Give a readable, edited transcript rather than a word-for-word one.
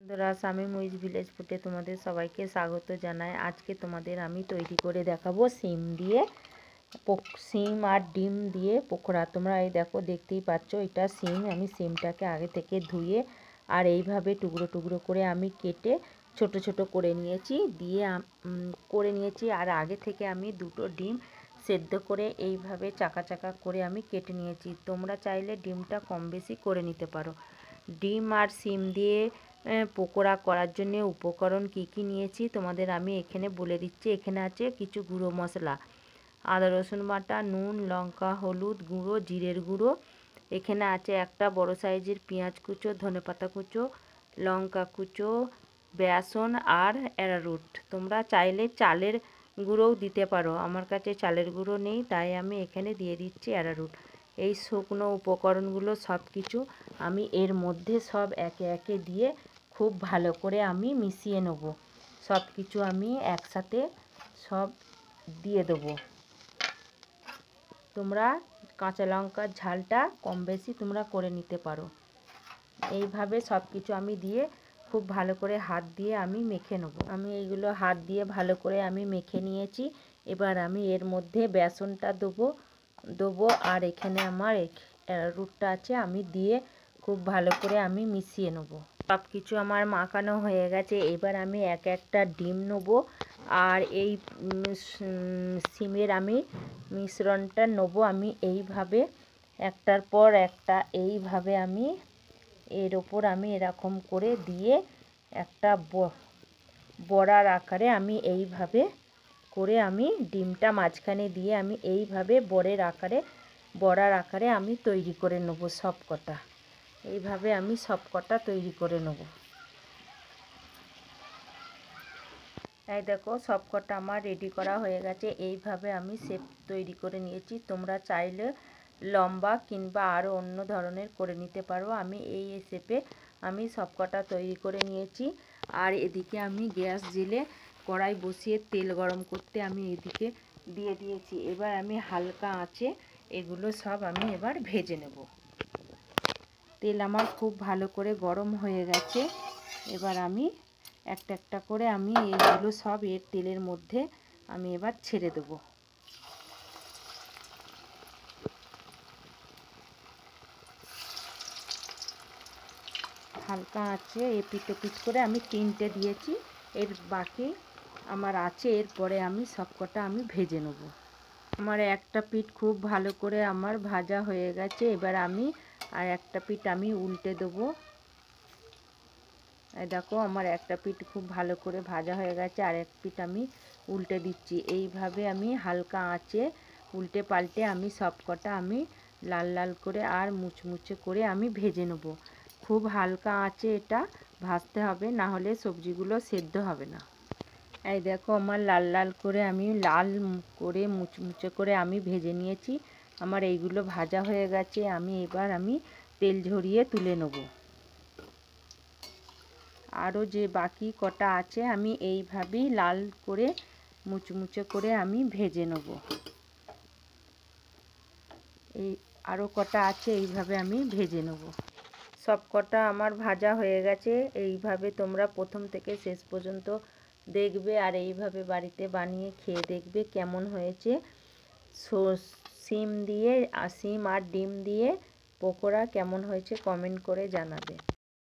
বন্ধুরা, Shamim with village ফুডে তোমাদের সবাইকে স্বাগত জানাই। আজকে তোমাদের আমি তৈরি করে দেখাবো সিম আর ডিম দিয়ে পকোড়া। তোমরা এই দেখো, দেখতেই পাচ্ছ এটা সিম। আমি সিমটাকে আগে থেকে ধুয়ে আর এইভাবে টুকরো টুকরো করে আমি কেটে ছোট ছোট করে নিয়েছি। আর আগে থেকে আমি দুটো ডিম সেদ্ধ করে এইভাবে চাকা চাকা করে আমি কেটে নিয়েছি। তোমরা চাইলে ডিমটা কম বেশি করে নিতে পারো। ডিম আর সিম দিয়ে পকোড়া করার জন্য উপকরণ কি কি নিয়েছি তোমাদের আমি এখানে বলে দিচ্ছি। এখানে আছে কিছু গুঁড়ো মশলা, আদা রসুন বাটা, নুন, লঙ্কা, হলুদ গুঁড়ো, জিরের গুঁড়ো। এখানে আছে একটা বড় সাইজের পেঁয়াজ কুচো, ধনেপাতা কুচো, লঙ্কা কুচো, বেসন আর অ্যারারুট। তোমরা চাইলে চালের গুঁড়োও দিতে পারো, আমার কাছে চালের গুঁড়ো নেই তাই আমি এখানে দিয়ে দিচ্ছি অ্যারারুট। এই শুকনো উপকরণগুলো সব কিছু আমি এর মধ্যে সব একে একে দিয়ে খুব ভালো করে আমি মিশিয়ে নেব। সব কিছু আমি একসাথে সব দিয়ে দেবো। তোমরা কাঁচা লঙ্কার ঝালটা কম বেশি তোমরা করে নিতে পারো। এইভাবে সব কিছু আমি দিয়ে খুব ভালো করে হাত দিয়ে আমি মেখে নেব। আমি এইগুলো হাত দিয়ে ভালো করে আমি মেখে নিয়েছি। এবার আমি এর মধ্যে বেসনটা দেবো আর এখানে আমার রুটটা আছে, আমি দিয়ে খুব ভালো করে আমি মিশিয়ে নেব। সব কিছু আমার মাখানো হয়ে গেছে। এবার আমি একটা ডিম নেব আর এই সিমের আমি মিশ্রণটা নেব। আমি এইভাবে একটার পর একটা এইভাবে আমি এর ওপর আমি এরকম করে দিয়ে একটা বড়ার আকারে আমি এইভাবে করে আমি ডিমটা মাঝখানে দিয়ে আমি এইভাবে বড়ার আকারে আমি তৈরি করে নেব সব কটা। এইভাবে আমি সব কটা তৈরি করে নেব। এই দেখো, সব কটা আমার রেডি করা হয়ে গেছে। এইভাবে আমি শেপ তৈরি করে নিয়েছি। তোমরা চাইলে লম্বা কিংবা আরও অন্য ধরনের করে নিতে পারো। আমি এই শেপে আমি সব কটা তৈরি করে নিয়েছি। আর এদিকে আমি গ্যাস জেলে কড়াই বসিয়ে তেল গরম করতে আমি এদিকে দিয়ে দিয়েছি। এবার আমি হালকা আঁচে এগুলো সব আমি এবার ভেজে নেব। তেল আমার খুব ভালো করে গরম হয়ে গেছে। এবার আমি একটা একটা করে আমি এগুলো সব এর তেলের মধ্যে আমি এবার ছেড়ে দেব। হালকা আঁচে এপিট ওপিট করে আমি 3টে দিয়েছি, এর বাকি আমার আছে। এরপরে আমি সব কটা আমি ভেজে নেব। আমার একটা পিঠ খুব ভালো করে আমার ভাজা হয়ে গেছে। এবার আমি আর একটা পিঠ আমি উল্টে দেবো। দেখো, আমার একটা পিঠ খুব ভালো করে ভাজা হয়ে গেছে, আর এক পিঠ আমি উল্টে দিচ্ছি। এইভাবে আমি হালকা আঁচে উল্টে পাল্টে আমি সব কটা আমি লাল লাল করে আর মুচমুচে করে আমি ভেজে নেব। খুব হালকা আঁচে এটা ভাজতে হবে, না হলে সবজিগুলো সেদ্ধ হবে না। এই দেখো, আমার লাল লাল করে আমি মুচমুচে করে আমি ভেজে নিয়েছি। আমার এইগুলো ভাজা হয়ে গেছে। এবার আমি তেল ঝরিয়ে তুলে নেব। আরও যে বাকি কটা আছে আমি এইভাবেই লাল করে মুচমুচে করে আমি ভেজে নেব। এই আরও কটা আছে, এইভাবে আমি ভেজে নেব। সব কটা আমার ভাজা হয়ে গেছে। এইভাবে তোমরা প্রথম থেকে শেষ পর্যন্ত দেখবে আর এইভাবে বাড়িতে বানিয়ে খেয়ে দেখবে কেমন হয়েছে। সিম আর ডিম দিয়ে পকোড়া কেমন হয়েছে কমেন্ট করে জানাবে।